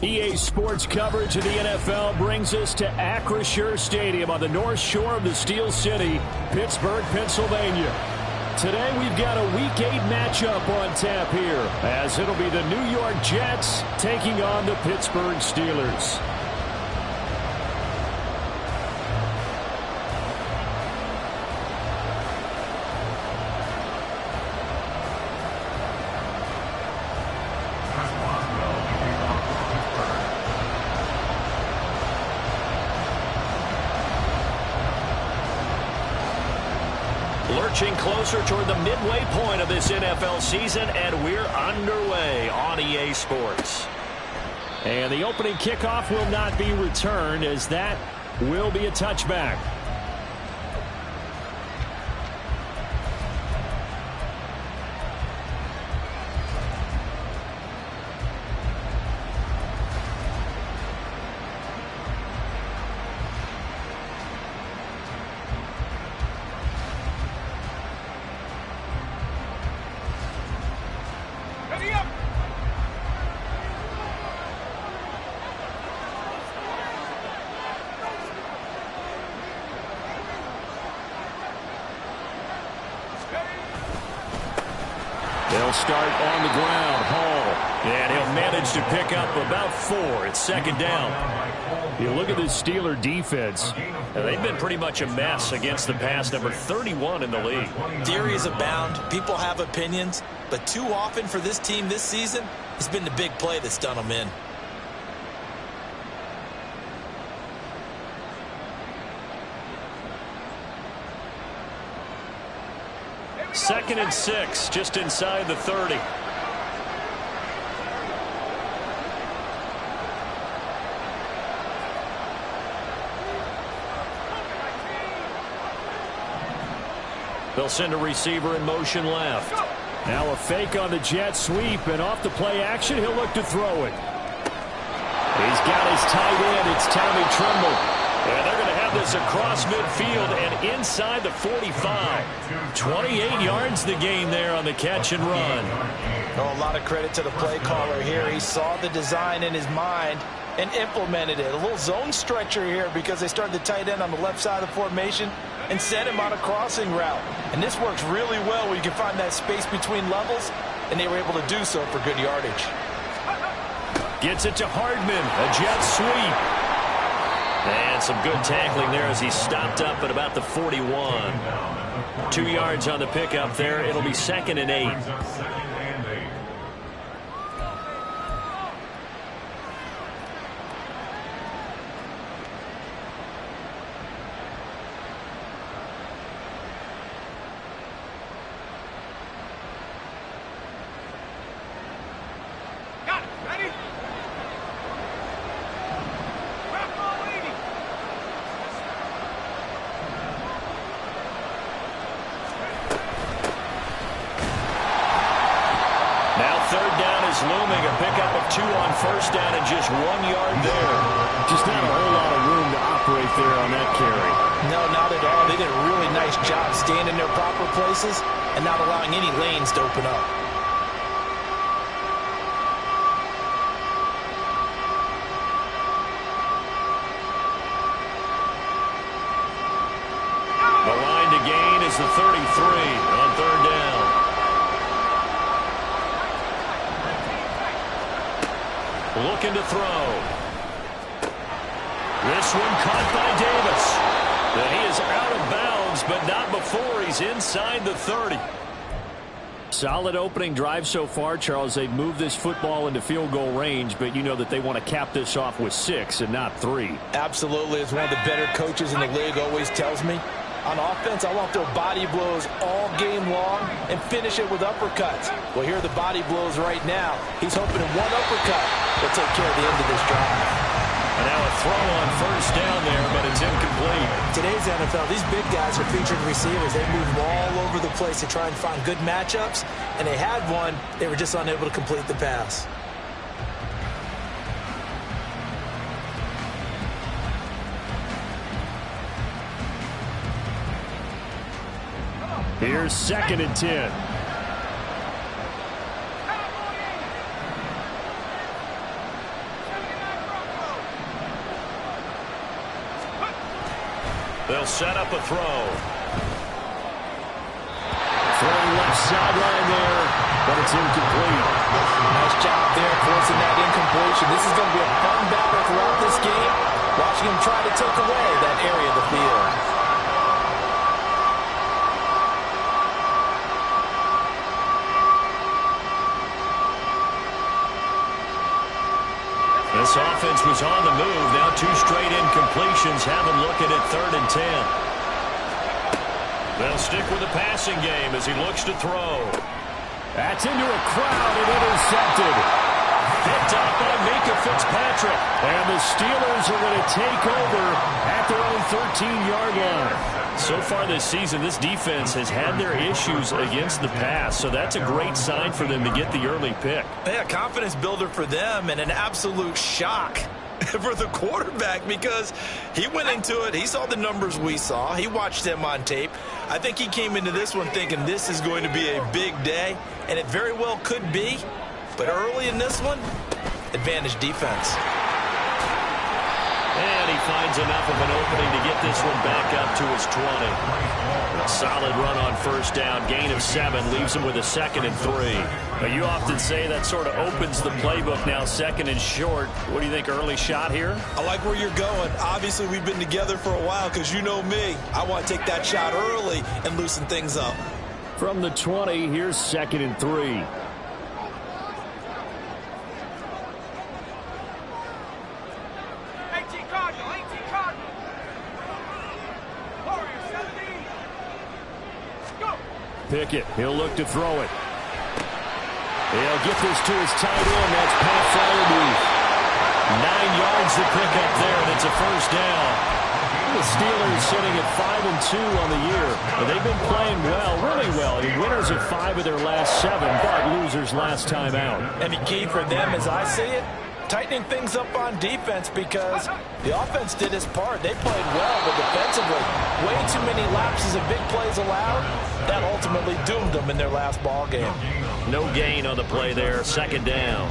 EA Sports coverage of the NFL brings us to Acrisure Stadium on the north shore of the Steel City, Pittsburgh, Pennsylvania. Today we've got a Week 8 matchup on tap here, as it'll be the New York Jets taking on the Pittsburgh Steelers. Lurching closer toward the midway point of this NFL season, and we're underway on EA Sports. And the opening kickoff will not be returned, as that will be a touchback. They'll start on the ground. Hall. And he'll manage to pick up about 4. It's second down. You look at this Steeler defense. They've been pretty much a mess against the pass, number 31 in the league. Theories abound. People have opinions. But too often for this team this season, it's been the big play that's done them in. Second and 6, just inside the 30. They'll send a receiver in motion left. Now a fake on the jet sweep, and off the play action, he'll look to throw it. He's got his tight end. It's Tommy Tremble. And they're going to have this across midfield and inside the 45. 28 yards the gain there on the catch and run. Oh, a lot of credit to the play caller here. He saw the design in his mind and implemented it. A little zone stretcher here because they started the tight end on the left side of the formation and sent him on a crossing route. And this works really well where you can find that space between levels, and they were able to do so for good yardage. Gets it to Hardman. A jet sweep. And some good tackling there as he stopped up at about the 41. 2 yards on the pickup there. It'll be second and 8. Looming, a pickup of 2 on first down and just 1 yard there. Just not a whole lot of room to operate there on that carry. No, not at all. They did a really nice job staying in their proper places and not allowing any lanes to open up. The line to gain is the 33 on third down. Looking to throw. This one caught by Davis. And he is out of bounds, but not before he's inside the 30. Solid opening drive so far, Charles. They've moved this football into field goal range, but you know that they want to cap this off with 6 and not 3. Absolutely. As one of the better coaches in the league always tells me, on offense, I want their body blows all game long and finish it with uppercuts. Well, here are the body blows right now. He's hoping in one uppercut will take care of the end of this drive. And now a throw on first down there, but it's incomplete. Today's NFL, these big guys are featured receivers. They move all over the place to try and find good matchups, and they had one. They were just unable to complete the pass. Here's second and 10. They'll set up a throw. Throwing left sideline there, but it's incomplete. Nice job there forcing that incompletion. This is going to be a fun battle throughout this game. Watching him try to take away that area of the field. This offense was on the move. Now 2 straight incompletions have them looking at 3rd and 10. They'll stick with the passing game as he looks to throw. That's into a crowd and intercepted. Picked up by Minkah Fitzpatrick. And the Steelers are going to take over at their own 13-yard line. So far this season, this defense has had their issues against the pass, so that's a great sign for them to get the early pick. Yeah, confidence builder for them and an absolute shock for the quarterback because he went into it. He saw the numbers we saw. He watched them on tape. I think he came into this one thinking this is going to be a big day, and it very well could be. But early in this one, advantage defense. And he finds enough of an opening to get this one back up to his 20. A solid run on first down. Gain of 7 leaves him with a 2nd and 3. Now, you often say that sort of opens the playbook now, 2nd and short. What do you think, early shot here? I like where you're going. Obviously, we've been together for a while because you know me. I want to take that shot early and loosen things up. From the 20, here's 2nd and 3. Pickett, he'll look to throw it. He'll get this to his tight end. That's Pat Freiermuth. 9 yards to pick up there, and it's a first down. The Steelers sitting at 5-2 on the year. And they've been playing well, really well. The winners of 5 of their last 7, but losers last time out. And the key for them, as I see it, tightening things up on defense because the offense did its part. They played well, but defensively, way too many lapses of big plays allowed. That ultimately doomed them in their last ball game. No gain on the play there, 2nd down.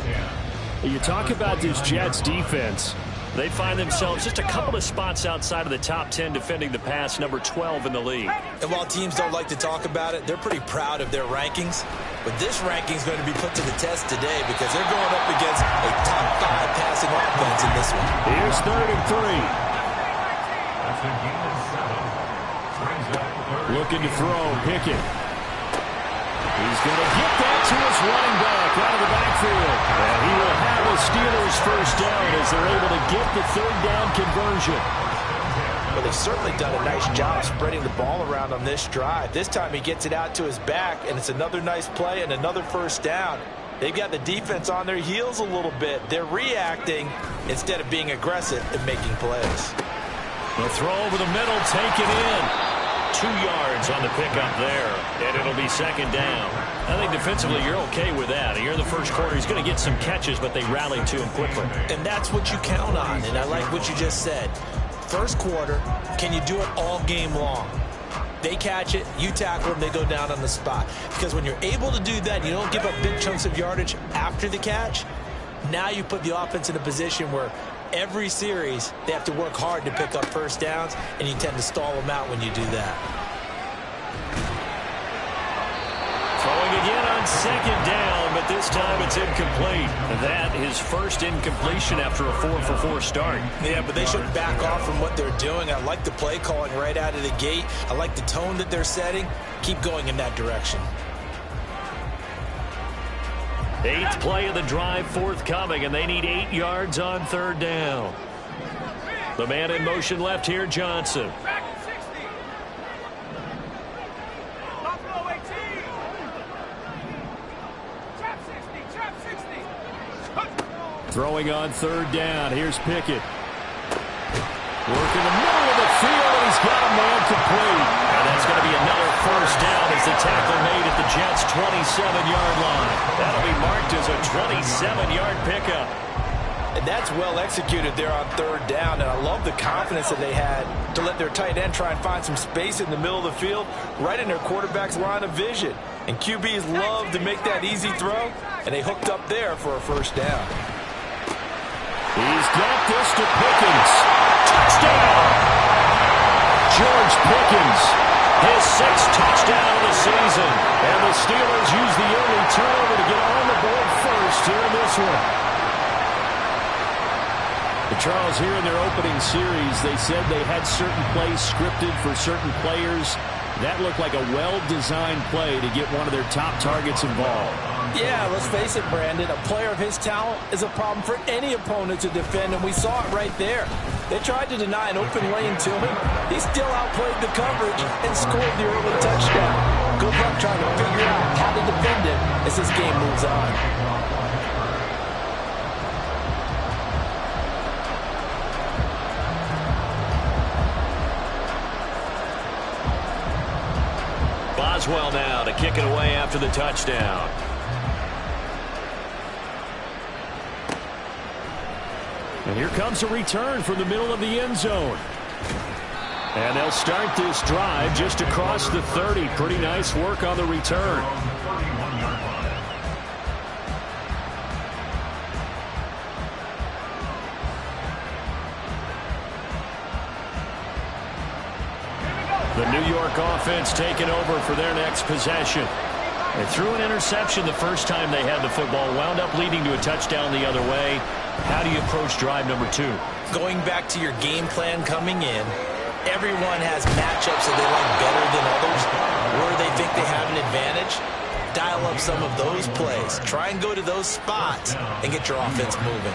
You talk about this Jets defense. They find themselves just a couple of spots outside of the top 10 defending the pass, number 12 in the league. And while teams don't like to talk about it, they're pretty proud of their rankings. But this ranking is going to be put to the test today because they're going up against a top 5 passing offense in this one. Here's 3rd and 3. Looking to throw, Pickett. He's going to get that to his running back out of the backfield. And he will have a Steelers first down as they're able to get the 3rd down conversion. Well, they've certainly done a nice job spreading the ball around on this drive. This time he gets it out to his back, and it's another nice play and another first down. They've got the defense on their heels a little bit. They're reacting instead of being aggressive and making plays. The throw over the middle, taken in. 2 yards on the pickup there, and it'll be 2nd down. I think defensively you're okay with that. Here in the first quarter, he's going to get some catches, but they rallied to him quickly. And that's what you count on, and I like what you just said. First quarter, can you do it all game long? They catch it, you tackle them, they go down on the spot. Because when you're able to do that, you don't give up big chunks of yardage after the catch. Now you put the offense in a position where every series, they have to work hard to pick up first downs, and you tend to stall them out when you do that. Throwing again on 2nd down, but this time it's incomplete. That is first incompletion after a 4-for-4 start. Yeah, but they should back off from what they're doing. I like the play calling right out of the gate. I like the tone that they're setting. Keep going in that direction. 8th play of the drive forthcoming, and they need 8 yards on 3rd down. The man in motion left here, Johnson. Throwing on 3rd down. Here's Pickett. Working the middle of the field, and he's got a man complete. And that's going to be another first down as the tackle made at the Jets' 27-yard line. That'll be marked as a 27-yard pickup. And that's well executed there on 3rd down, and I love the confidence that they had to let their tight end try and find some space in the middle of the field, right in their quarterback's line of vision. And QBs love to make that easy throw, and they hooked up there for a first down. He's got this to Pickens. Touchdown! George Pickens, his 6th touchdown of the season. And the Steelers use the early turnover to get on the board first here in this one. But Charles, here in their opening series, they said they had certain plays scripted for certain players. That looked like a well-designed play to get one of their top targets involved. Yeah, let's face it, Brandon. A player of his talent is a problem for any opponent to defend, and we saw it right there. They tried to deny an open lane to him. He still outplayed the coverage and scored the early touchdown. Good luck trying to figure out how to defend it as this game moves on. Boswell now to kick it away after the touchdown. And here comes a return from the middle of the end zone. And they'll start this drive just across the 30. Pretty nice work on the return. The New York offense taking over for their next possession. They threw an interception the first time they had the football, wound up leading to a touchdown the other way. How do you approach drive number 2? Going back to your game plan coming in, everyone has matchups that they like better than others. Where they think they have an advantage, dial up some of those plays. Try and go to those spots and get your offense moving.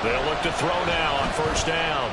They'll look to throw now on first down.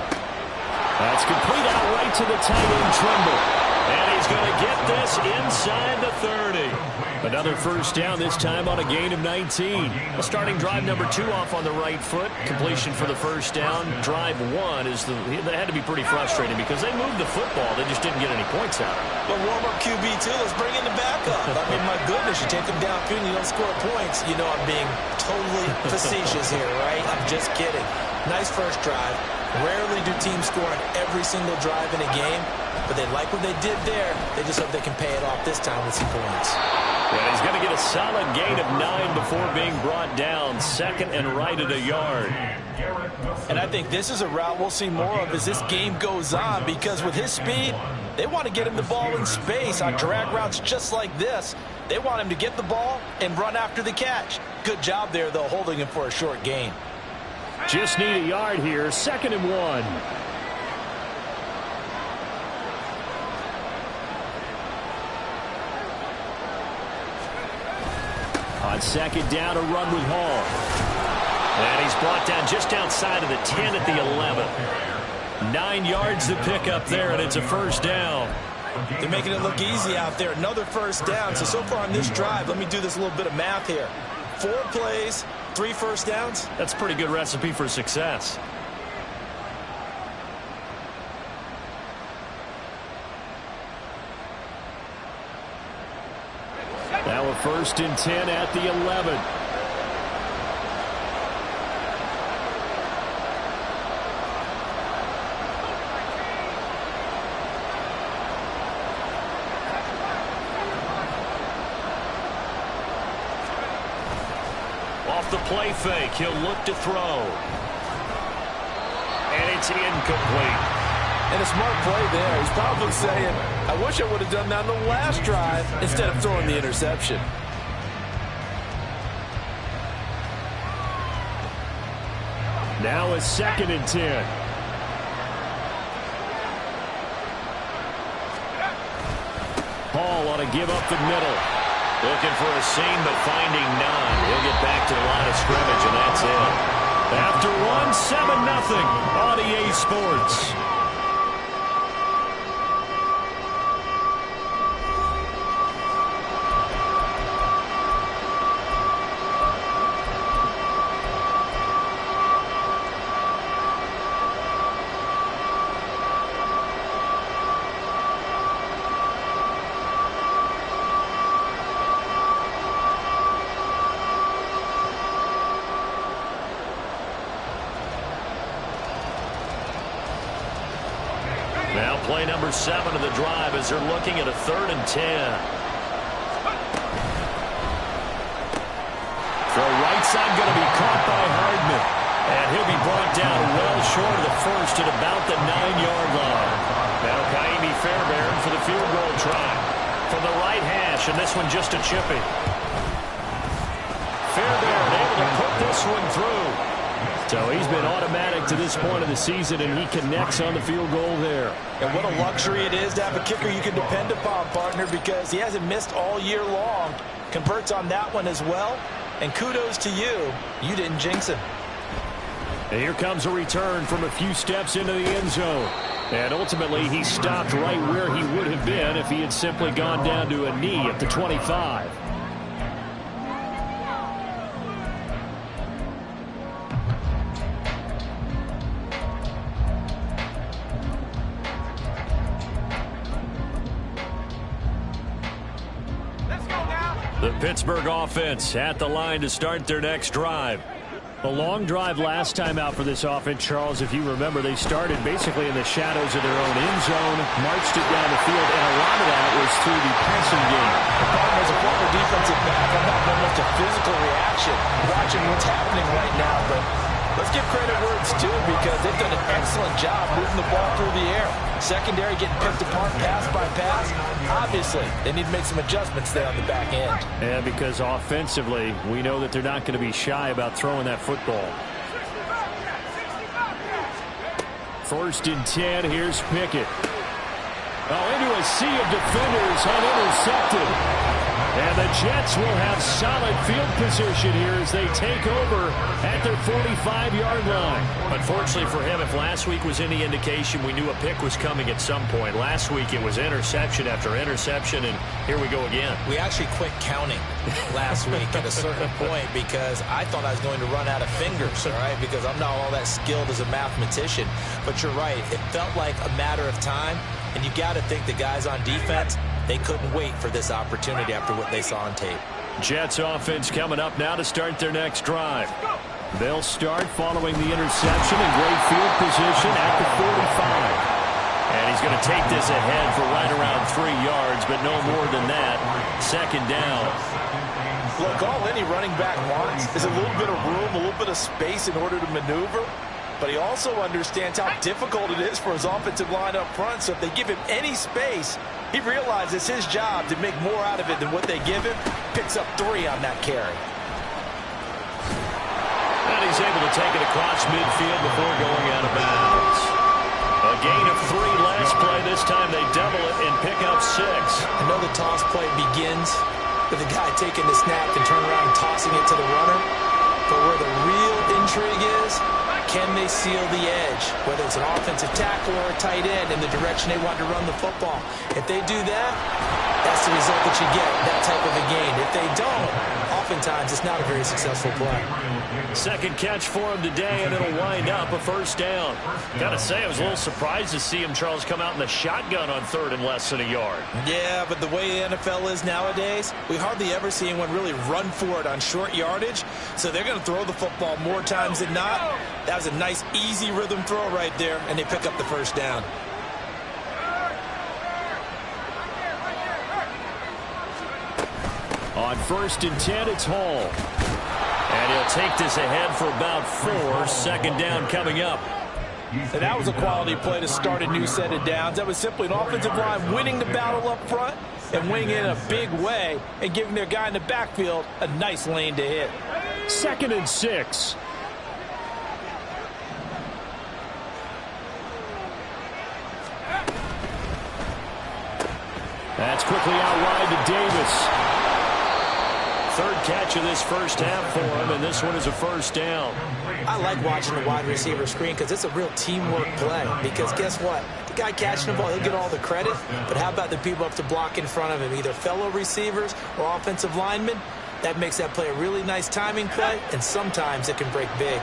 That's complete outright to the tight end, Trimble. And he's going to get this inside the 30. Another first down, this time on a gain of 19. A starting drive number 2 off on the right foot. Completion for the first down. Drive 1 is that had to be pretty frustrating because they moved the football. They just didn't get any points out of it. But warm-up QB2, let's bring in the backup. I mean, my goodness, you take them downfield and you don't score points. You know I'm being totally facetious here, right? I'm just kidding. Nice first drive. Rarely do teams score on every single drive in a game, but they like what they did there. They just hope they can pay it off this time with some points. And he's going to get a solid gain of 9 before being brought down. Second and right at a yard. And I think this is a route we'll see more of as this game goes on, because with his speed, they want to get him the ball in space on drag routes just like this. They want him to get the ball and run after the catch. Good job there, though, holding him for a short gain. Just need a yard here. 2nd and 1. On 2nd down, a run with Hall. And he's brought down just outside of the 10 at the 11. 9 yards to pick up there, and it's a first down. They're making it look easy out there. Another first down. So far on this drive, let me do this little bit of math here. 4 plays, 3 first downs. That's a pretty good recipe for success. Now a 1st and 10 at the 11. Off the play fake, he'll look to throw. And it's incomplete. And a smart play there. He's probably saying, I wish I would have done that on the last drive instead of throwing the interception. Now a 2nd and 10. Hall on a give up the middle. Looking for a seam, but finding none. He'll get back to the line of scrimmage, and that's it. After one, 7-0 on EA Sports. Play number 7 of the drive as they're looking at a 3rd and 10. Throw right side going to be caught by Hardman. And he'll be brought down well short of the first at about the 9-yard line. Now Ka'imi Fairbairn for the field goal try. From the right hash, and this one just a chippy. Fairbairn able to put this one through. So he's been automatic to this point of the season, and he connects on the field goal there. And what a luxury it is to have a kicker you can depend upon, partner, because he hasn't missed all year long. Converts on that one as well. And kudos to you. You didn't jinx him. And here comes a return from a few steps into the end zone. And ultimately, he stopped right where he would have been if he had simply gone down to a knee at the 25. The Pittsburgh offense at the line to start their next drive. A long drive last time out for this offense, Charles. If you remember, they started basically in the shadows of their own end zone, marched it down the field, and a lot of that was through the passing game. As a former defensive back, I'm not very much a physical reaction watching what's happening right now, but let's give credit where it's due because they've done an excellent job moving the ball through the air. Secondary getting picked apart pass by pass. Obviously, they need to make some adjustments there on the back end. And because offensively, we know that they're not going to be shy about throwing that football. 1st and 10, here's Pickett. Into a sea of defenders, unintercepted. And the Jets will have solid field position here as they take over at their 45-yard line. Unfortunately for him, if last week was any indication, we knew a pick was coming at some point. Last week it was interception after interception, and here we go again. We actually quit counting last week at a certain point because I thought I was going to run out of fingers, all right, because I'm not all that skilled as a mathematician. But you're right. It felt like a matter of time, and you got to think the guys on defense, they couldn't wait for this opportunity after what they saw on tape. Jets offense coming up now to start their next drive. They'll start following the interception in great field position at the 45. And he's going to take this ahead for right around 3 yards, but no more than that. 2nd down. Look, all any running back wants is a little bit of room, a little bit of space in order to maneuver. But he also understands how difficult it is for his offensive line up front. So if they give him any space, he realizes his job to make more out of it than what they give him. Picks up 3 on that carry. And he's able to take it across midfield before going out of bounds. A gain of 3 last play. This time they double it and pick up 6. I know the toss play begins with the guy taking the snap and turning around and tossing it to the runner. But where the real intrigue is, can they seal the edge, whether it's an offensive tackle or a tight end in the direction they want to run the football? If they do that, that's the result that you get, that type of a gain. If they don't, oftentimes it's not a very successful play. 2nd catch for him today, and it'll wind up a 1st down. Gotta say, I was a little surprised to see him, Charles, come out in the shotgun on 3rd and less than a yard. Yeah, but the way the NFL is nowadays, we hardly ever see anyone really run for it on short yardage. So they're going to throw the football more times than not. That was a nice, easy rhythm throw right there, and they pick up the 1st down. On 1st and 10, it's Hall. And he'll take this ahead for about 4. 2nd down coming up. And that was a quality play to start a new set of downs. That was simply an offensive line winning the battle up front and winning it in a big way and giving their guy in the backfield a nice lane to hit. 2nd and 6. That's quickly out wide to Davis. 3rd catch of this 1st half for him, and this one is a 1st down. I like watching the wide receiver screen because it's a real teamwork play. Because guess what? The guy catching the ball, he'll get all the credit. But how about the people up to block in front of him, either fellow receivers or offensive linemen? That makes that play a really nice timing play, and sometimes it can break big.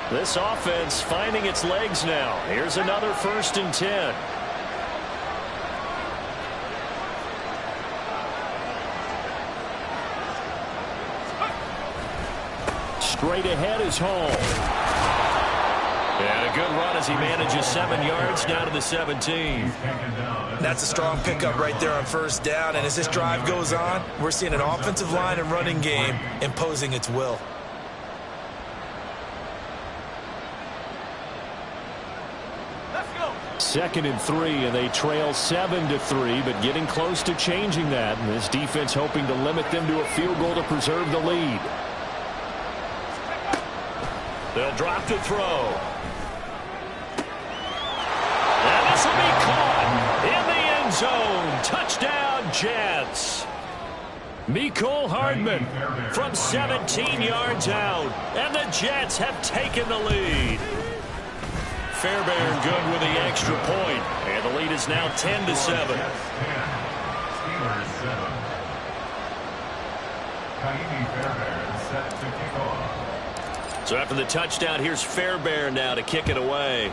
This offense finding its legs now. Here's another 1st and 10. Straight ahead is Hall. And a good run as he manages 7 yards down to the 17. That's a strong pickup right there on first down. And as this drive goes on, we're seeing an offensive line and running game imposing its will. Second and 3, and they trail 7-3, but getting close to changing that. And this defense hoping to limit them to a field goal to preserve the lead. They'll drop to throw. And this will be caught in the end zone. Touchdown, Jets. Mecole Hardman from 17 yards out, and the Jets have taken the lead. Fairbairn good with the extra point, and the lead is now 10-7. So after the touchdown, here's Fairbairn now to kick it away.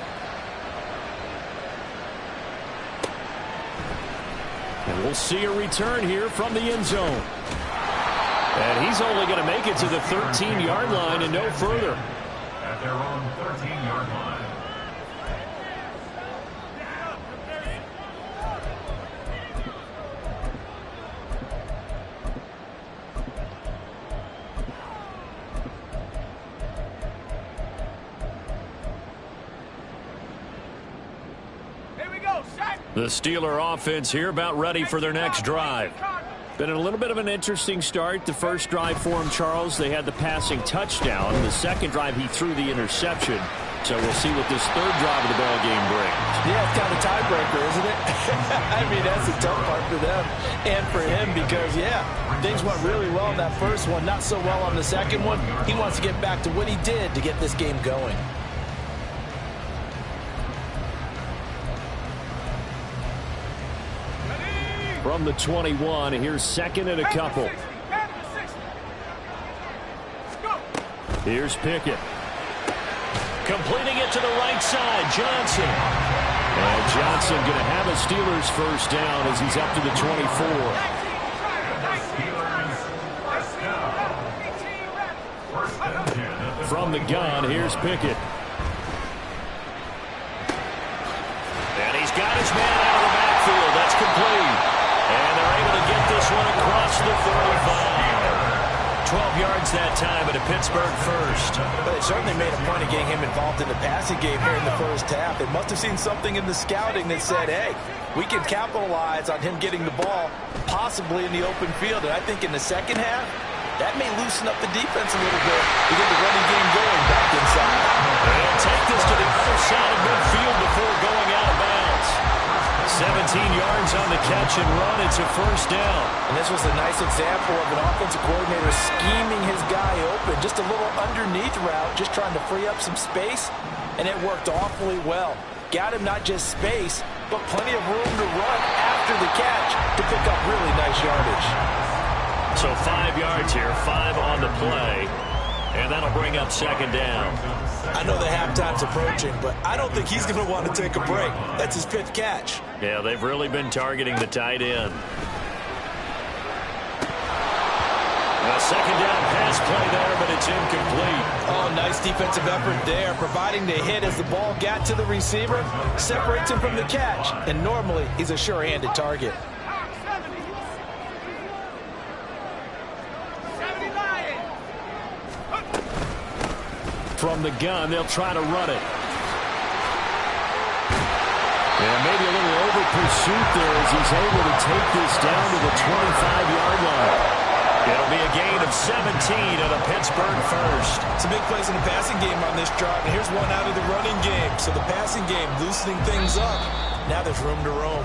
And we'll see a return here from the end zone. And he's only going to make it to the 13-yard line and no further. At their own 13-yard line. The Steeler offense here about ready for their next drive. Been a little bit of an interesting start. The first drive for him, Charles, they had the passing touchdown. The second drive, he threw the interception. So we'll see what this third drive of the ball game brings. Yeah, it's kind of a tiebreaker, isn't it? I mean, that's the tough part for them and for him because, yeah, things went really well in that first one, not so well on the second one. He wants to get back to what he did to get this game going. From the 21, here's second and a couple. Here's Pickett. Completing it to the right side, Johnson. And Johnson going to have a Steelers first down as he's up to the 24. From the gun, here's Pickett. And he's got his man out of the backfield. That's complete. And they're able to get this one across the 35. 12 yards that time, but a Pittsburgh first. But they certainly made a point of getting him involved in the passing game here in the first half. They must have seen something in the scouting that said, hey, we can capitalize on him getting the ball, possibly in the open field. And I think in the second half, that may loosen up the defense a little bit to get the running game going back inside. They'll take this to the other side of midfield before going out of bounds. 17 yards on the catch and run. It's a first down. And this was a nice example of an offensive coordinator scheming his guy open. Just a little underneath route, just trying to free up some space, and it worked awfully well. Got him not just space, but plenty of room to run after the catch to pick up really nice yardage. So 5 yards here, 5 on the play, and that'll bring up second down. I know the halftime's approaching, but I don't think he's going to want to take a break. That's his 5th catch. Yeah, they've really been targeting the tight end. A second down pass play there, but it's incomplete. Oh, nice defensive effort there, providing the hit as the ball got to the receiver, separates him from the catch, and normally he's a sure-handed target. From the gun, they'll try to run it. And maybe a little over pursuit there as he's able to take this down to the 25-yard line. It'll be a gain of 17 and a Pittsburgh first. Some big plays in the passing game on this drive, and here's one out of the running game. So the passing game loosening things up. Now there's room to roam.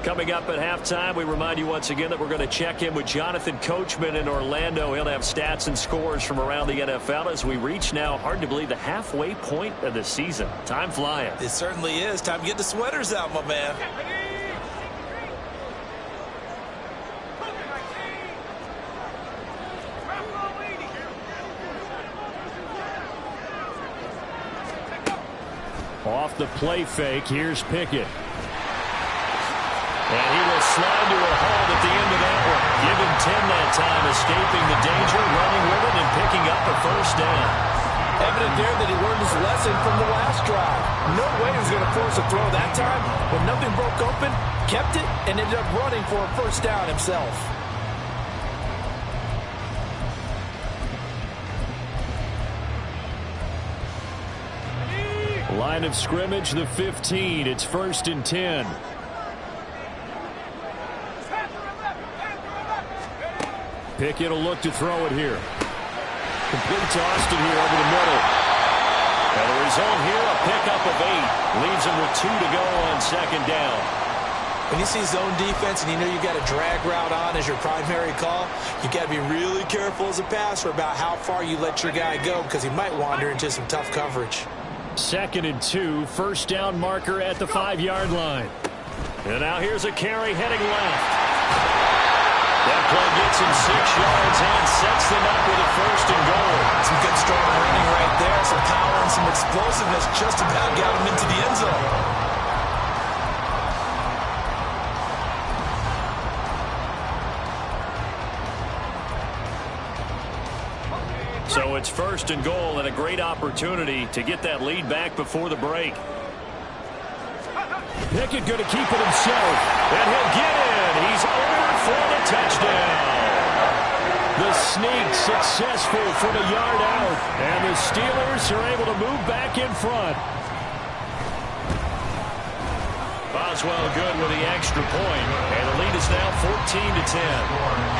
Coming up at halftime, we remind you once again that we're going to check in with Jonathan Coachman in Orlando. He'll have stats and scores from around the NFL as we reach now, hard to believe, the halfway point of the season. Time flying. It certainly is. Time to get the sweaters out, my man. Off the play fake, here's Pickett. And he will slide to a hold at the end of that one. Give him 10 that time, escaping the danger, running with it, and picking up a first down. Evident there that he learned his lesson from the last drive. No way he was going to force a throw that time. When nothing broke open, kept it, and ended up running for a first down himself. Line of scrimmage, the 15. It's 1st and 10. Pickett will look to throw it here. Complete to Austin here over the middle. And the result here, a pickup of 8. Leaves him with 2 to go on 2nd down. When you see zone defense and you know you got a drag route on as your primary call, you got to be really careful as a passer about how far you let your guy go because he might wander into some tough coverage. 2nd and 2, first down marker at the 5-yard line. And now here's a carry heading left. That play gets him 6 yards and sets them up with a 1st and goal. Some good strong running right there, some power and some explosiveness just about got him into the end zone. So it's 1st and goal and a great opportunity to get that lead back before the break. Pickett going to keep it himself, and he'll get in. He's over for the touchdown. The sneak successful for the yard out, and the Steelers are able to move back in front. Boswell good with the extra point, and the lead is now 14-10.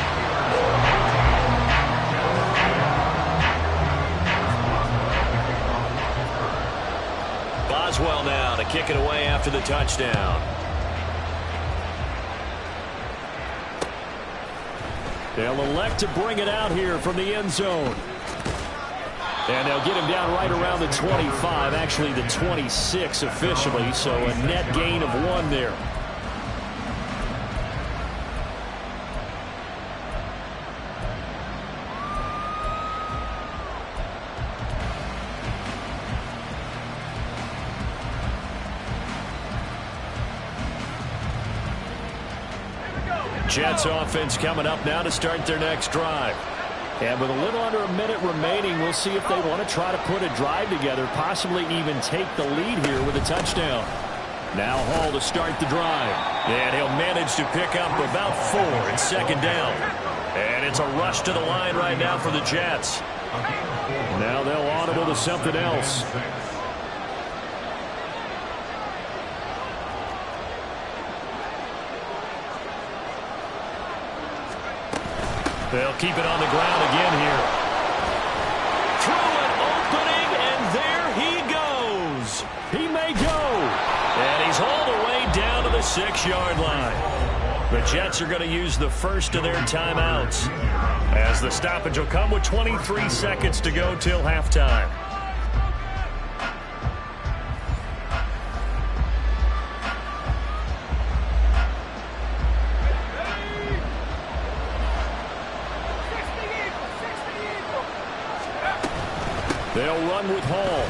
Boswell now to kick it away after the touchdown. They'll elect to bring it out here from the end zone. And they'll get him down right around the 25, actually the 26 officially, so a net gain of 1 there. Jets offense coming up now to start their next drive. And with a little under a minute remaining, we'll see if they want to try to put a drive together, possibly even take the lead here with a touchdown. Now Hall to start the drive. And he'll manage to pick up about 4 in 2nd down. And it's a rush to the line right now for the Jets. Now they'll audible to something else. They'll keep it on the ground again here. Through an opening, and there he goes. He may go. And he's all the way down to the 6-yard line. The Jets are going to use the first of their timeouts, as the stoppage will come with 23 seconds to go till halftime. They'll run with Hall.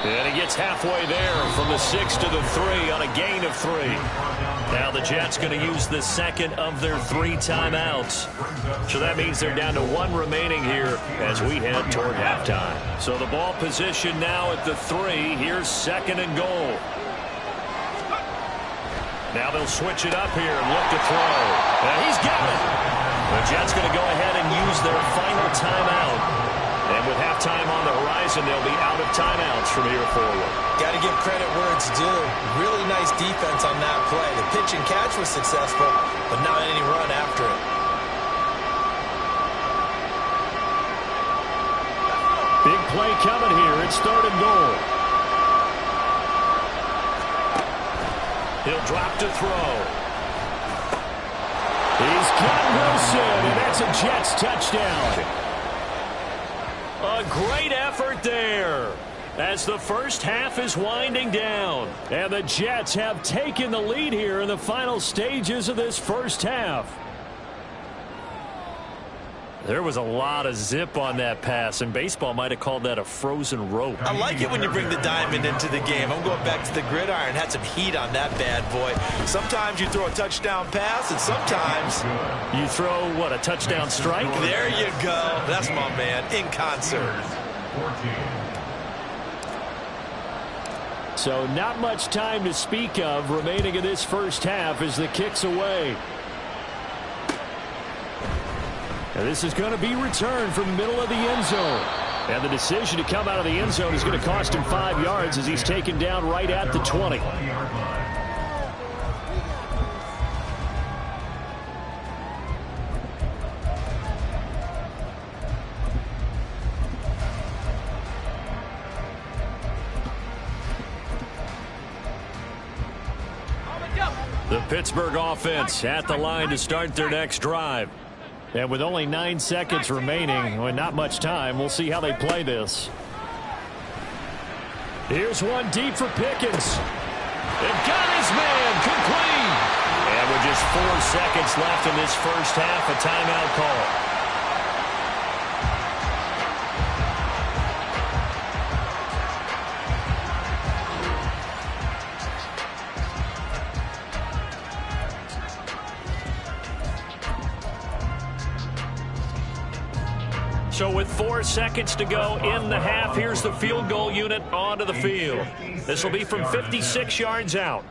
And he gets halfway there from the 6 to the 3 on a gain of 3. Now the Jets going to use the second of their 3 timeouts. So that means they're down to 1 remaining here as we head toward halftime. So the ball position now at the 3. Here's 2nd and goal. Now they'll switch it up here and look to throw. And he's got it. The Jets going to go ahead and use their final timeout. And with halftime on the horizon, they'll be out of timeouts from here forward. Got to give credit where it's due. Really nice defense on that play. The pitch and catch was successful, but not any run after it. Big play coming here. It's 3rd and goal. He'll drop to throw. He's got Wilson, and that's a Jets touchdown. A great effort there as the first half is winding down. And the Jets have taken the lead here in the final stages of this first half. There was a lot of zip on that pass, and baseball might have called that a frozen rope. I like it when you bring the diamond into the game. I'm going back to the gridiron. Had some heat on that bad boy. Sometimes you throw a touchdown pass, and sometimes you throw, what, a touchdown strike? There you go. That's my man, in concert. 14. So not much time to speak of remaining in this first half as the kick's away. And this is going to be returned from the middle of the end zone. And the decision to come out of the end zone is going to cost him 5 yards as he's taken down right at the 20. 20-yard line. The Pittsburgh offense at the line to start their next drive. And with only 9 seconds remaining, and not much time, we'll see how they play this. Here's one deep for Pickens. They've got his man complete. And with just 4 seconds left in this first half, a timeout call. So with 4 seconds to go in the half, here's the field goal unit onto the field. This will be from 56 yards out.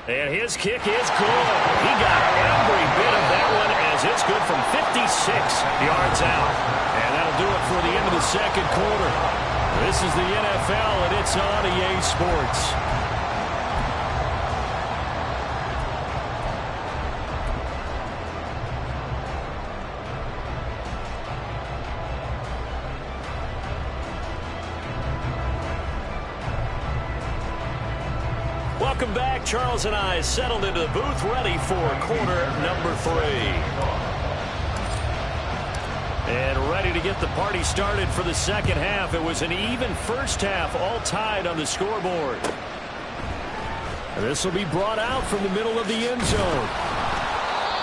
And his kick is good. He got every bit of that one as it's good from 56 yards out. And that'll do it for the end of the second quarter. This is the NFL, and it's on EA Sports. Welcome back. Charles and I settled into the booth, ready for quarter number 3. And ready to get the party started for the second half. It was an even first half, all tied on the scoreboard. And this will be brought out from the middle of the end zone.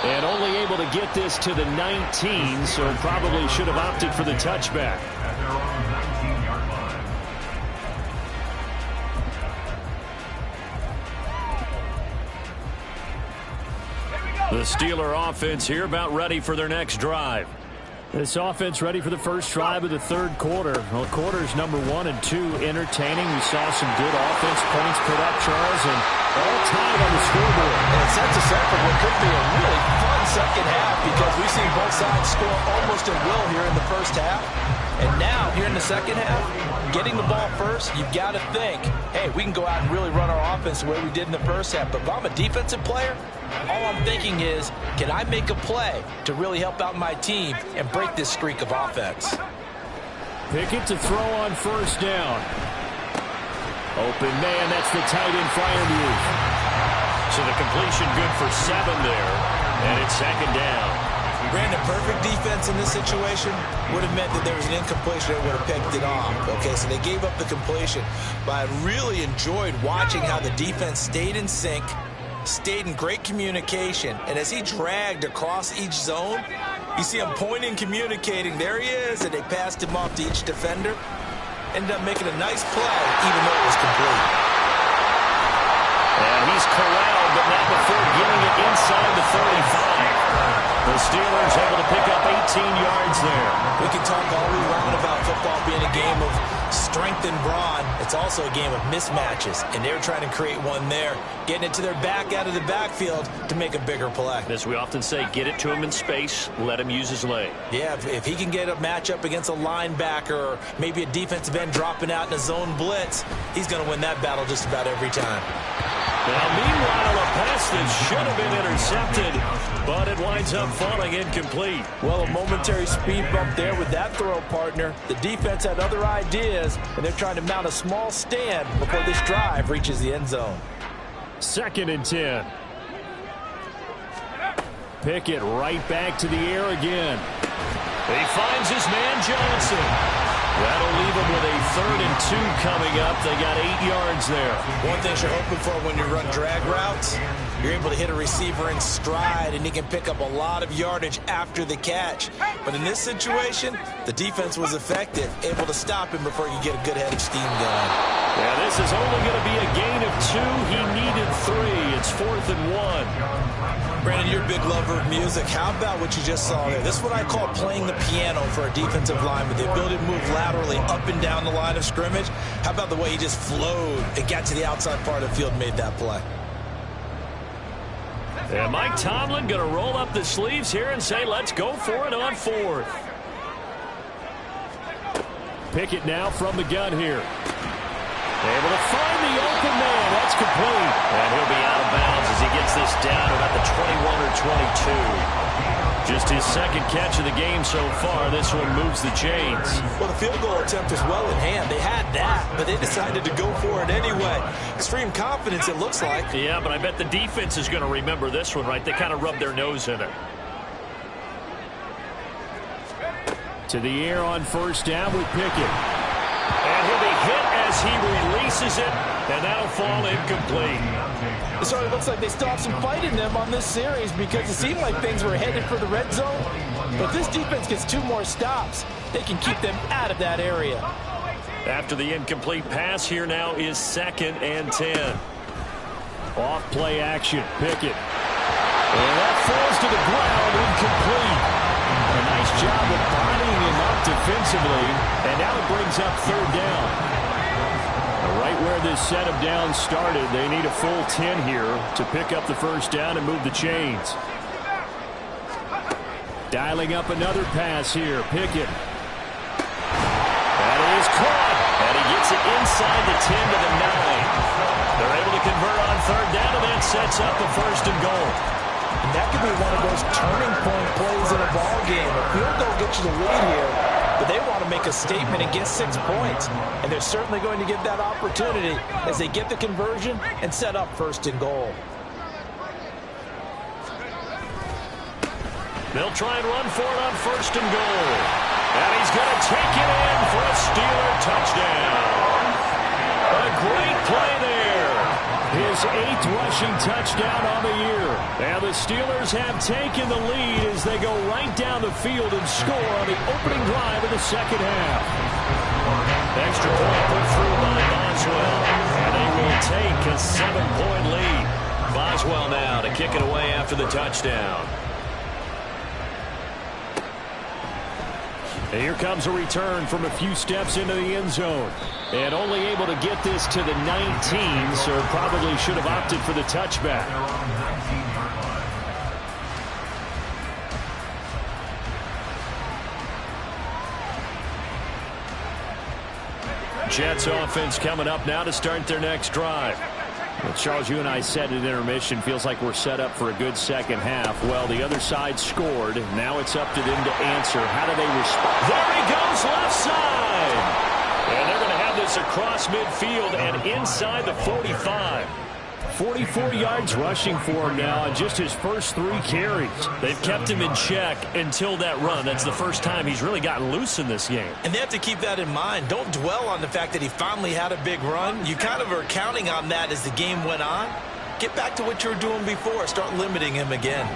And only able to get this to the 19, so probably should have opted for the touchback. At their own 19-yard line. The Steeler offense here about ready for their next drive. This offense ready for the first drive of the third quarter. Well, quarters number 1 and 2 entertaining. We saw some good offense points put up, Charles, and all tied on the scoreboard. And it sets us up for what could be a really fun second half because we've seen both sides score almost at will here in the first half. And now, here in the second half, getting the ball first, you've got to think, hey, we can go out and really run our offense the way we did in the first half. But if I'm a defensive player, all I'm thinking is, can I make a play to really help out my team and break this streak of offense? Pickett to throw on first down. Open man, that's the tight end Freiermuth. So the completion good for 7 there, and it's second down. Brandon, perfect defense in this situation would have meant that there was an incompletion that would have picked it off. Okay, so they gave up the completion. But I really enjoyed watching how the defense stayed in sync, stayed in great communication, and as he dragged across each zone, you see him pointing, communicating. There he is, and they passed him off to each defender. Ended up making a nice play, even though it was complete. And he's corralled, but not before getting it inside the 35. The Steelers able to pick up 18 yards there. We can talk all we want about football being a game of strength and brawn. It's also a game of mismatches, and they're trying to create one there, getting it to their back out of the backfield to make a bigger play. As we often say, get it to him in space, let him use his leg. Yeah, if he can get a matchup against a linebacker or maybe a defensive end dropping out in a zone blitz, he's going to win that battle just about every time. Now, meanwhile, a pass that should have been intercepted, but it winds up falling incomplete. Well, a momentary speed bump there with that throw, partner. The defense had other ideas, and they're trying to mount a small stand before this drive reaches the end zone. 2nd and 10. Pickett right back to the air again. He finds his man Johnson. That'll leave them with a 3rd and 2 coming up. They got 8 yards there. One thing you're hoping for when you run drag routes, you're able to hit a receiver in stride, and he can pick up a lot of yardage after the catch. But in this situation, the defense was effective, able to stop him before he could get a good head of steam going. Yeah, this is only going to be a gain of 2. He needed 3. It's 4th and 1. Brandon, you're a big lover of music. How about what you just saw there? This is what I call playing the piano for a defensive lineman, the ability to move laterally up and down the line of scrimmage. How about the way he just flowed and got to the outside part of the field and made that play? And Mike Tomlin going to roll up the sleeves here and say, let's go for it on 4th. Pickett now from the gun here. Able to find the open man. That's complete. And he'll be out of bounds as he gets this down about the 21 or 22. Just his 2nd catch of the game so far. This one moves the chains. Well, the field goal attempt was well in hand. They had that, but they decided to go for it anyway. Extreme confidence, it looks like. Yeah, but I bet the defense is going to remember this one, right? They kind of rubbed their nose in it. To the air on 1st down with Pickett. And he'll be hit as he releases it, and that'll fall incomplete. So it looks like they still have some fight in them on this series because it seemed like things were headed for the red zone. But if this defense gets 2 more stops, they can keep them out of that area. After the incomplete pass, here now is 2nd and 10. Off play action, Pickett. And that falls to the ground, incomplete. A nice job of bodying him up defensively, and now it brings up 3rd down. Right where this set of downs started, they need a full 10 here to pick up the 1st down and move the chains. Dialing up another pass here, Pickett. That is caught, and he gets it inside the 10 to the 9. They're able to convert on 3rd down, and that sets up a 1st and goal. And that could be one of those turning point plays in a ball game. A field goal gets you the lead here, but they want to make a statement and get 6 points. And they're certainly going to get that opportunity as they get the conversion and set up 1st and goal. They'll try and run for it on 1st and goal. And he's going to take it in for a Steeler touchdown. A great play there. His 8th rushing touchdown on the year. And the Steelers have taken the lead as they go right down the field and score on the opening drive of the 2nd half. Extra point put through by Boswell. And they will take a 7-point lead. Boswell now to kick it away after the touchdown. And here comes a return from a few steps into the end zone. And only able to get this to the 19, so probably should have opted for the touchback. Jets offense coming up now to start their next drive. Well, Charles, you and I said at intermission, feels like we're set up for a good 2nd half. Well, the other side scored. Now it's up to them to answer. How do they respond? There he goes, left side. And they're going to have this across midfield and inside the 45. 44 yards rushing for him now on just his first 3 carries. They've kept him in check until that run. That's the first time he's really gotten loose in this game. And they have to keep that in mind. Don't dwell on the fact that he finally had a big run. You kind of are counting on that as the game went on. Get back to what you were doing before. Start limiting him again.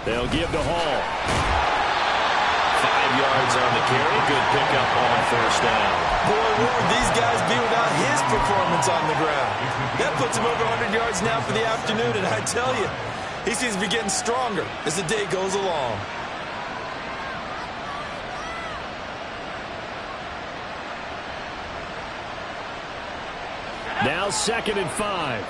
They'll give to Hall. 5 yards on the carry. Good pickup on 1st down. Boy, where would these guys be without his performance on the ground? That puts him over 100 yards now for the afternoon, and I tell you, he seems to be getting stronger as the day goes along. Now 2nd and 5.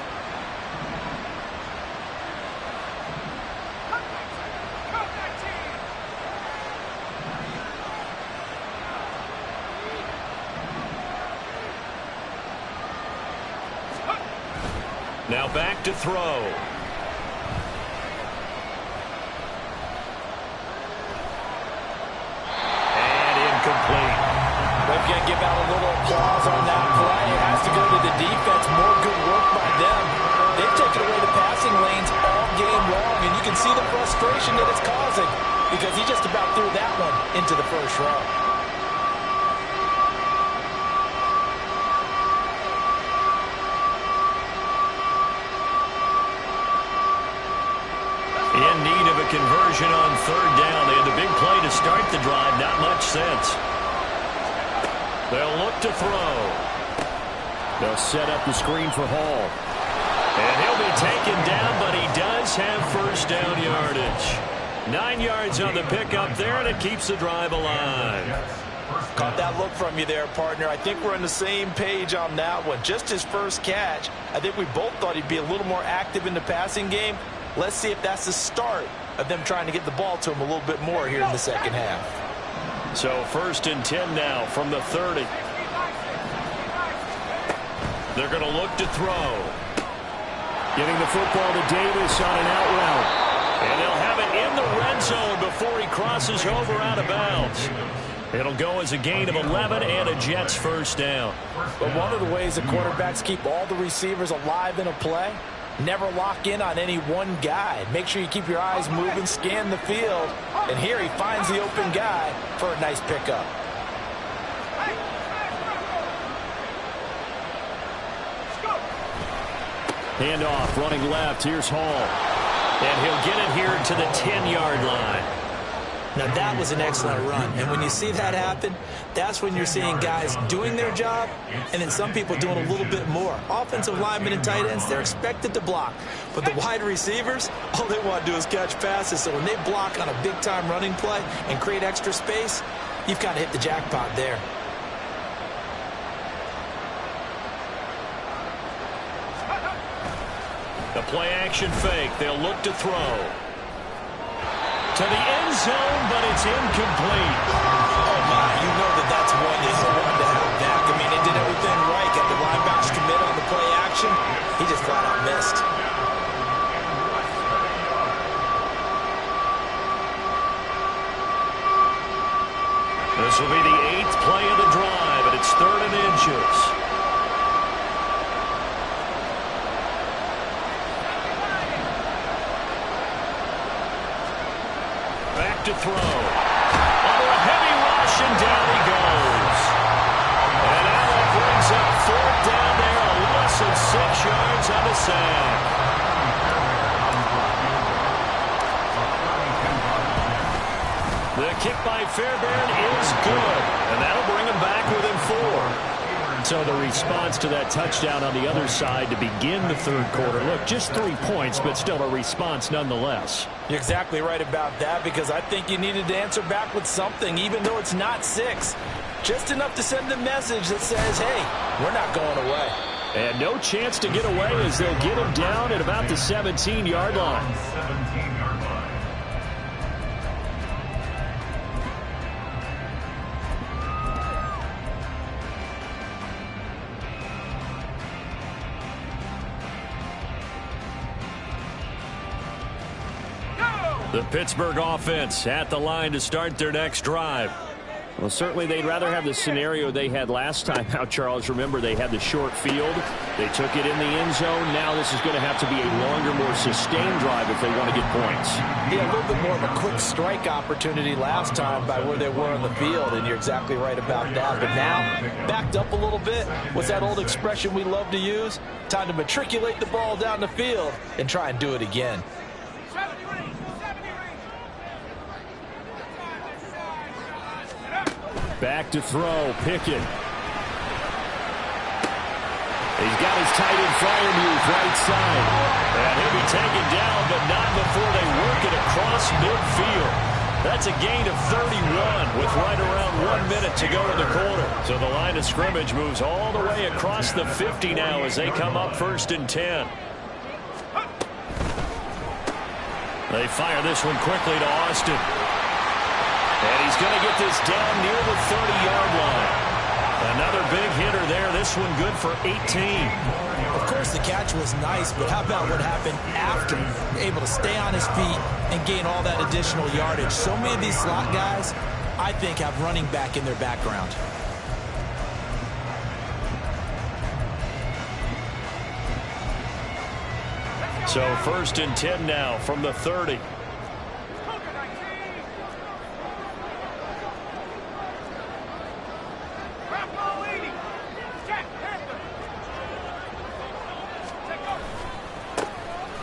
Now back to throw. And incomplete. We've got to give out a little applause on that play. It has to go to the defense. More good work by them. They've taken away the passing lanes all game long, and you can see the frustration that it's causing because he just about threw that one into the 1st row. In need of a conversion on third down. They had the big play to start the drive. Not much sense. They'll look to throw. They'll set up the screen for Hall. And he'll be taken down, but he does have first down yardage. 9 yards on the pickup there, and it keeps the drive alive. Caught that look from you there, partner. I think we're on the same page on that one. Just his first catch. I think we both thought he'd be a little more active in the passing game. Let's see if that's the start of them trying to get the ball to him a little bit more here in the second half. So 1st and 10 now from the 30. They're going to look to throw. Giving the football to Davis on an out route. And they'll have it in the red zone before he crosses over out of bounds. It'll go as a gain of 11 and a Jets first down. But one of the ways the quarterbacks keep all the receivers alive in a play, never lock in on any one guy. Make sure you keep your eyes moving, scan the field. And here he finds the open guy for a nice pickup. Handoff, running left. Here's Hall. And he'll get it here to the 10-yard line. Now, that was an excellent run. And when you see that happen, that's when you're seeing guys doing their job and then some people doing a little bit more. Offensive linemen and tight ends, they're expected to block. But the wide receivers, all they want to do is catch passes. So when they block on a big-time running play and create extra space, you've kind of hit the jackpot there. The play-action fake. They'll look to throw. To the end zone, but it's incomplete. Oh, my. You know that's one that you want to have back. I mean, they did everything right. Got the linebackers commit on the play action. He just flat out missed. This will be the 8th play of the drive, and it's 3rd and inches. To throw. Under a heavy rush, and down he goes. And Allen brings up 4th down there, a loss of 6 yards on the sack. The kick by Fairbairn is good, and that'll bring him back within 4. So the response to that touchdown on the other side to begin the 3rd quarter. Look, just 3 points, but still a response nonetheless. You're exactly right about that, because I think you needed to answer back with something, even though it's not 6. Just enough to send a message that says, hey, we're not going away. And no chance to get away as they'll get him down at about the 17-yard line. 17-yard line. The Pittsburgh offense at the line to start their next drive. Well, certainly they'd rather have the scenario they had last time out, Charles. Remember, they had the short field. They took it in the end zone. Now this is going to have to be a longer, more sustained drive if they want to get points. Yeah, a little bit more of a quick strike opportunity last time by where they were on the field, and you're exactly right about that. But now, backed up a little bit. What's that old expression we love to use? Time to matriculate the ball down the field and try and do it again. Back to throw, Pickett. He's got his tight end Freiermuth right side. And he'll be taken down, but not before they work it across midfield. That's a gain of 31 with right around 1 minute to go in the quarter. So the line of scrimmage moves all the way across the 50 now as they come up 1st and 10. They fire this one quickly to Austin. And he's going to get this down near the 30-yard line. Another big hitter there. This one good for 18. Of course, the catch was nice, but how about what happened after? Able to stay on his feet and gain all that additional yardage. So many of these slot guys, I think, have running back in their background. So 1st and 10 now from the 30.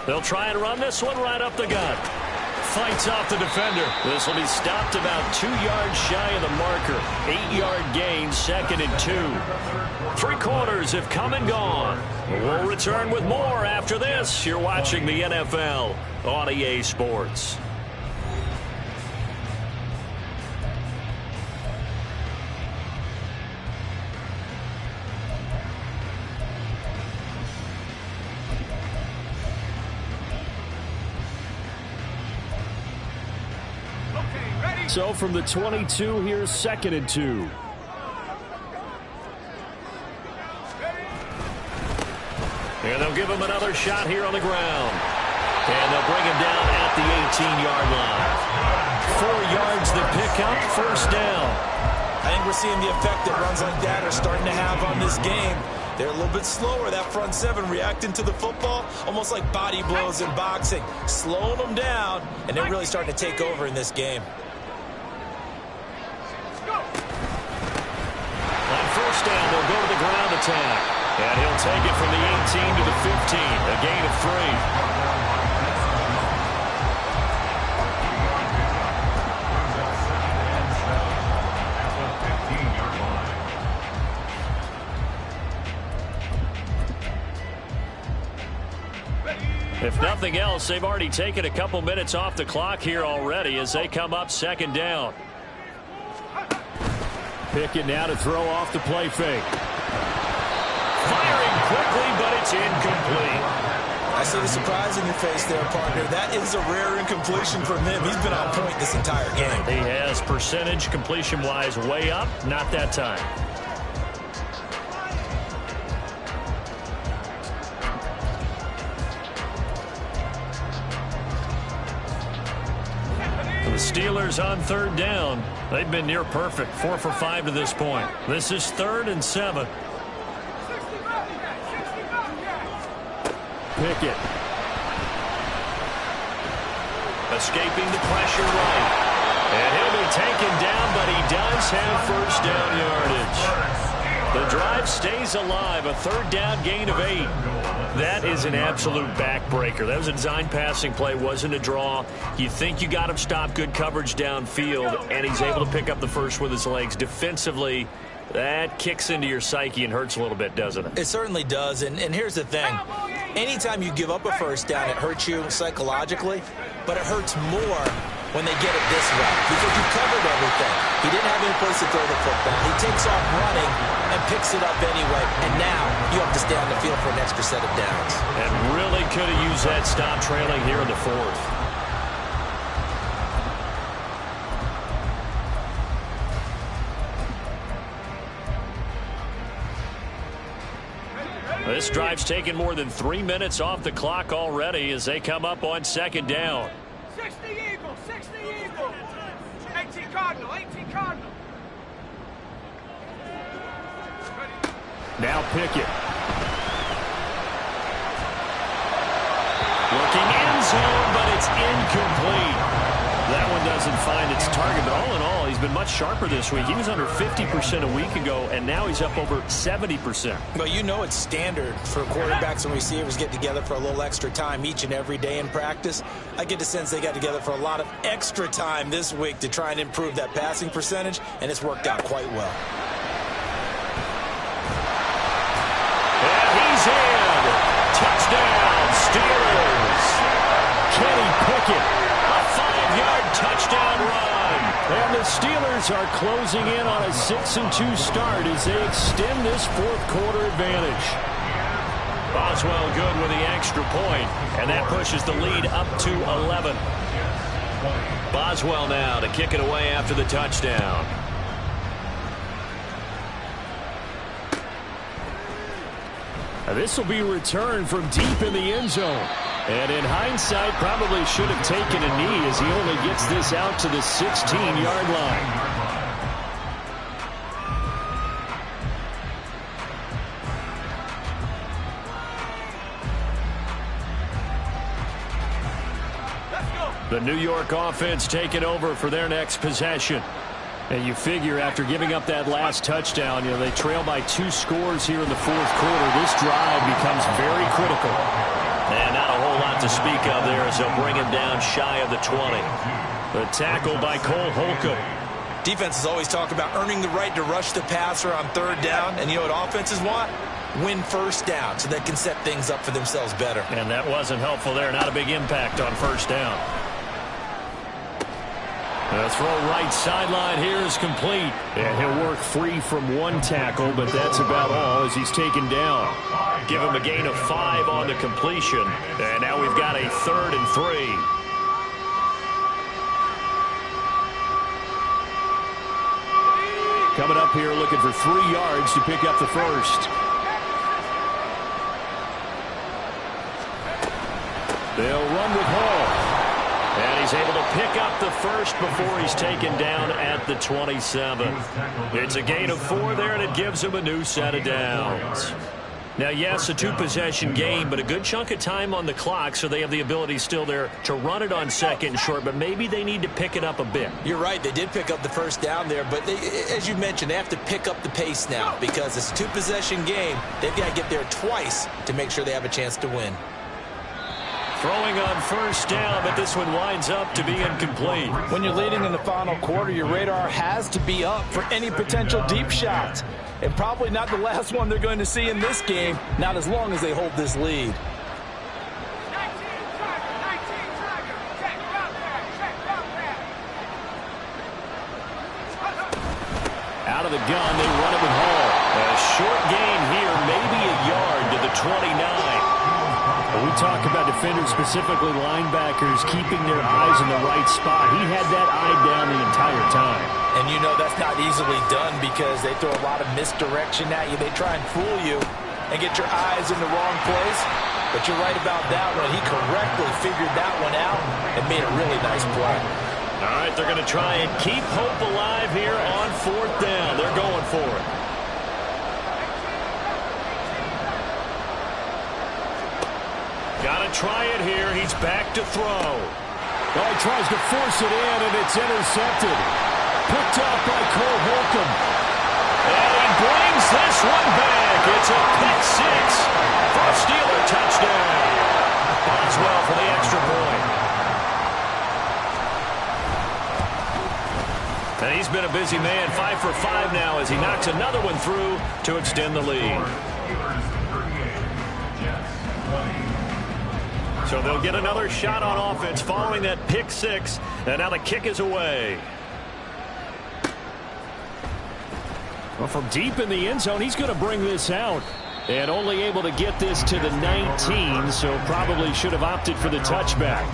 They'll try and run this one right up the gut. fights off the defender. This will be stopped about 2 yards shy of the marker. 8-yard gain, 2nd and 2. 3 quarters have come and gone. We'll return with more after this. You're watching the NFL on EA Sports. So from the 22, here's 2nd and 2. And they'll give him another shot here on the ground. And they'll bring him down at the 18-yard line. 4 yards the pickup, 1st down. I think we're seeing the effect that runs like that are starting to have on this game. They're a little bit slower, that front 7, reacting to the football, almost like body blows in boxing, slowing them down, and they're really starting to take over in this game. On 1st down, they'll go to the ground attack. And he'll take it from the 18 to the 15, a gain of 3. If nothing else, they've already taken a couple minutes off the clock here already as they come up 2nd down. Pickett now to throw off the play fake. Firing quickly, but it's incomplete. I see the surprise in your face there, partner. That is a rare incompletion from him. He's been on point this entire game. He has percentage completion-wise way up, not that time. The Steelers on 3rd down. They've been near perfect, 4 for 5 to this point. This is 3rd and 7. Pickett. Escaping the pressure right. And he'll be taken down, but he does have 1st down yardage. The drive stays alive, a 3rd down gain of 8. That is an absolute backbreaker. That was a design passing play, wasn't a draw. You think you got him stopped, good coverage downfield, and he's able to pick up the 1st with his legs. Defensively, that kicks into your psyche and hurts a little bit, doesn't it? It certainly does, and here's the thing. Anytime you give up a 1st down, it hurts you psychologically, but it hurts more when they get it this way because you covered everything. He didn't have any place to throw the football. He takes off running and picks it up anyway, and now you have to stay on the field for an extra set of downs. And really could have used that stop trailing here in the 4th. This drive's taken more than 3 minutes off the clock already as they come up on 2nd down. 60 Eagles, 60 Eagles. 18 Cardinal, 18 Cardinal. Now Pickett. Looking end zone, but it's incomplete. That one doesn't find its target, but all in all, he's been much sharper this week. He was under 50% a week ago, and now he's up over 70%. Well, you know it's standard for quarterbacks and receivers get together for a little extra time each and every day in practice. I get the sense they got together for a lot of extra time this week to try and improve that passing percentage, and it's worked out quite well. And he's in. Touchdown, Steelers. Kenny Pickett. 5-yard touchdown run. And the Steelers are closing in on a 6-2 start as they extend this 4th quarter advantage. Boswell good with the extra point, and that pushes the lead up to 11. Boswell now to kick it away after the touchdown. This will be returned from deep in the end zone. And in hindsight, probably should have taken a knee as he only gets this out to the 16-yard line. The New York offense taking over for their next possession. And you figure after giving up that last touchdown, they trail by 2 scores here in the 4th quarter. This drive becomes very critical. And not a whole lot to to speak of there as they'll bring him down shy of the 20. The tackle by Cole Holcomb. Defenses always talk about earning the right to rush the passer on third down. And you know what offenses want? Win first down so they can set things up for themselves better. And that wasn't helpful there. Not a big impact on first down. The throw right sideline here is complete. And he'll work free from one tackle, but that's about all as he's taken down. Give him a gain of 5 on the completion. And now we've got a 3rd and 3. Coming up here looking for 3 yards to pick up the first. They'll run with Hall. And he's able to pick up the first before he's taken down at the 27. It's a gain of 4 there, and it gives him a new set of downs. Now, yes, a 2-possession game, but a good chunk of time on the clock, so they have the ability still there to run it on 2nd and short, but maybe they need to pick it up a bit. You're right. They did pick up the first down there, but as you mentioned, they have to pick up the pace now because it's a 2-possession game. They've got to get there twice to make sure they have a chance to win. Throwing on first down, but this one winds up to be incomplete. When you're leading in the final quarter, your radar has to be up for any potential deep shots. And probably not the last one they're going to see in this game, not as long as they hold this lead. Out of the gun, they run it with Hall. A short gain here, maybe a yard to the 29. We talk about defenders, specifically linebackers, keeping their eyes in the right spot. He had that eye down the entire time. And you know that's not easily done because they throw a lot of misdirection at you. They try and fool you and get your eyes in the wrong place. But you're right about that one. He correctly figured that one out and made a really nice play. All right, they're going to try and keep hope alive here on 4th down. They're going for it. Got to try it here. He's back to throw. Oh, he tries to force it in, and it's intercepted. Picked up by Cole Holcomb. And he brings this one back. It's a pick 6 for a Steeler touchdown. Boswell for the extra point. And he's been a busy man, 5 for 5 now as he knocks another one through to extend the lead. So they'll get another shot on offense following that pick 6. And now the kick is away. Well, from deep in the end zone, he's going to bring this out. And only able to get this to the 19, so probably should have opted for the touchback.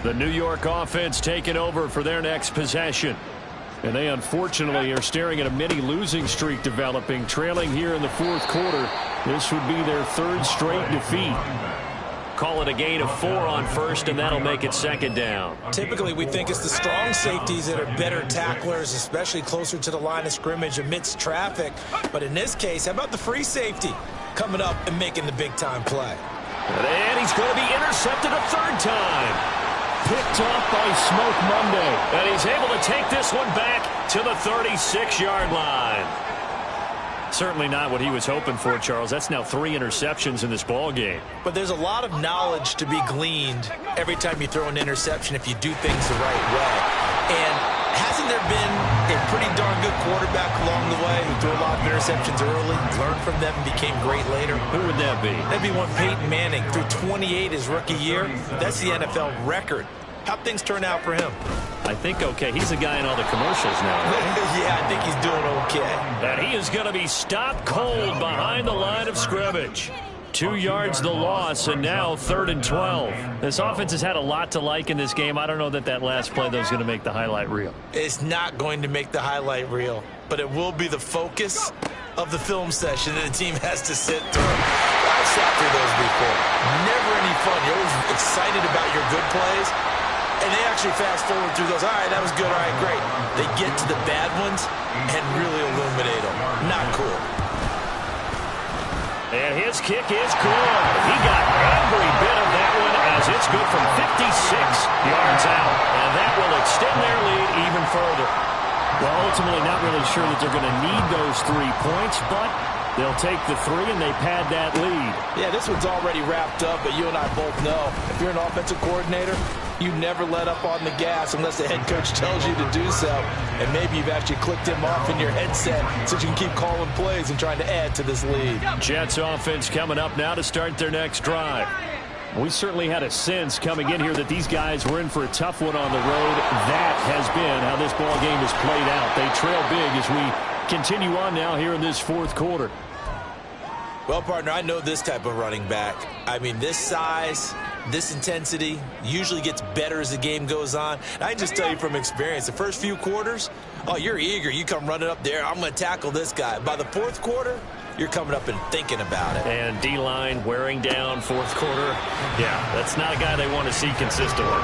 The New York offense taking over for their next possession. And they unfortunately are staring at a mini losing streak developing, trailing here in the 4th quarter. This would be their 3rd straight defeat. Call it a gain of 4 on first, and that'll make it 2nd down. Typically, we think it's the strong safeties that are better tacklers, especially closer to the line of scrimmage amidst traffic. But in this case, how about the free safety coming up and making the big-time play? And he's going to be intercepted a 3rd time. Picked up by Smoke Monday. And he's able to take this one back to the 36-yard line. Certainly not what he was hoping for, Charles. That's now 3 interceptions in this ball game. But there's a lot of knowledge to be gleaned every time you throw an interception if you do things the right way. And hasn't there been a pretty darn good quarterback along the way who threw a lot of interceptions early, learned from them, and became great later? Who would that be? That'd be one Peyton Manning. Threw 28 his rookie year. That's the NFL record. How'd things turn out for him? I think okay. He's the guy in all the commercials now, right? Yeah, I think he's doing okay. And he is going to be stopped cold behind the line of scrimmage. 2 yards the loss, and now 3rd and 12. This offense has had a lot to like in this game. I don't know that last play, though, is going to make the highlight reel. It's not going to make the highlight reel, but it will be the focus of the film session that the team has to sit through. I've sat through those before. Never any fun. You're always excited about your good plays, and they actually fast forward through those. All right, that was good. All right, great. They get to the bad ones and really illuminate them. Not cool. And his kick is good. He got every bit of that one as it's good from 56 yards out. And that will extend their lead even further. Well, ultimately not really sure that they're going to need those 3 points, but They'll take the 3, and they pad that lead. Yeah, this one's already wrapped up, but you and I both know if you're an offensive coordinator, you never let up on the gas unless the head coach tells you to do so. And maybe you've actually clicked him off in your headset so you can keep calling plays and trying to add to this lead. Jets offense coming up now to start their next drive. We certainly had a sense coming in here that these guys were in for a tough one on the road. That has been how this ball game has played out. They trail big as we continue on now here in this fourth quarter. Well, partner, I know this type of running back. I mean, this size, this intensity usually gets better as the game goes on. And I can just tell you from experience, the first few quarters, oh, you're eager. You come running up there, I'm going to tackle this guy. By the fourth quarter, you're coming up and thinking about it. And D-line wearing down fourth quarter. Yeah, that's not a guy they want to see consistently.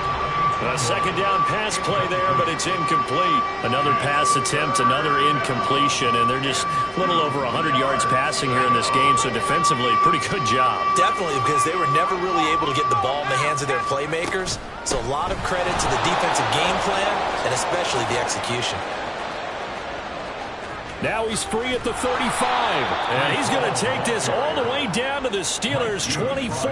A second down pass play there, but it's incomplete. Another pass attempt, another incompletion, and they're just a little over 100 yards passing here in this game, so defensively, pretty good job. Definitely, because they were never really able to get the ball in the hands of their playmakers, so a lot of credit to the defensive game plan and especially the execution. Now he's free at the 35, and he's going to take this all the way down to the Steelers' 24.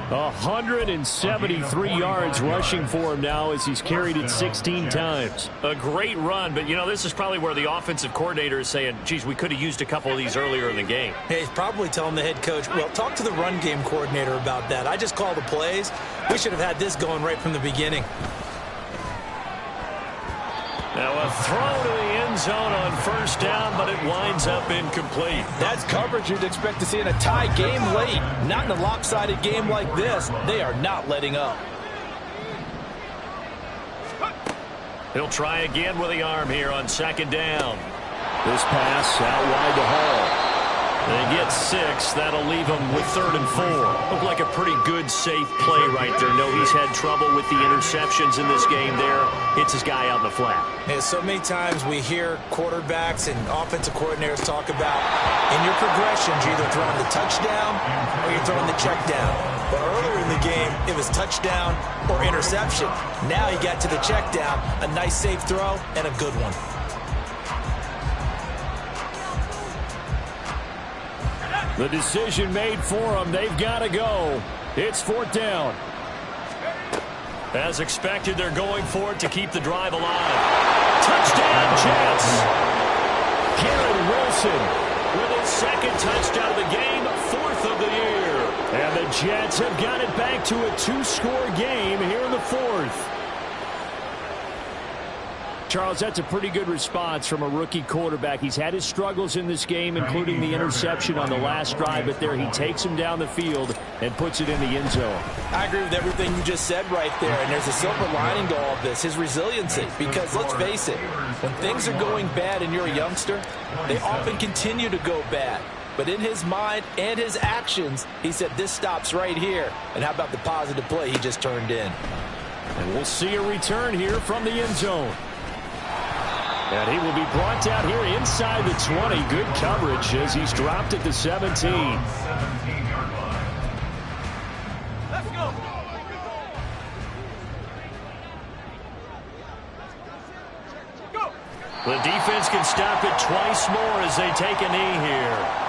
173 yards rushing for him now as he's carried it 16 times. A great run, but, you know, this is probably where the offensive coordinator is saying, geez, we could have used a couple of these earlier in the game. Hey, he's probably telling the head coach, well, talk to the run game coordinator about that. I just call the plays. We should have had this going right from the beginning. Now a throw to the end zone on first down, but it winds up incomplete. That's coverage you'd expect to see in a tie game late. Not in a lopsided game like this. They are not letting up. He'll try again with the arm here on second down. This pass out wide to Hall. They get 6. That'll leave them with 3rd and 4. Looked like a pretty good, safe play right there. No, he's had trouble with the interceptions in this game there. Hits his guy out in the flat. Yeah, so many times we hear quarterbacks and offensive coordinators talk about in your progressions, you're either throwing the touchdown or you're throwing the check down. But earlier in the game, it was touchdown or interception. Now he got to the check down, a nice safe throw, and a good one. The decision made for them. They've got to go. It's 4th down. As expected, they're going for it to keep the drive alive. Touchdown, Jets. Garrett Wilson with his 2nd touchdown of the game, 4th of the year. And the Jets have got it back to a 2-score game here in the 4th. Charles, that's a pretty good response from a rookie quarterback. He's had his struggles in this game, including the interception on the last drive, but there he takes him down the field and puts it in the end zone. I agree with everything you just said right there, and there's a silver lining to all of this, his resiliency. Because let's face it, when things are going bad and you're a youngster, they often continue to go bad. But in his mind and his actions, he said this stops right here. And how about the positive play he just turned in? And we'll see a return here from the end zone. And he will be brought down here inside the 20. Good coverage as he's dropped at the 17. Let's go. The defense can stop it twice more as they take a knee here.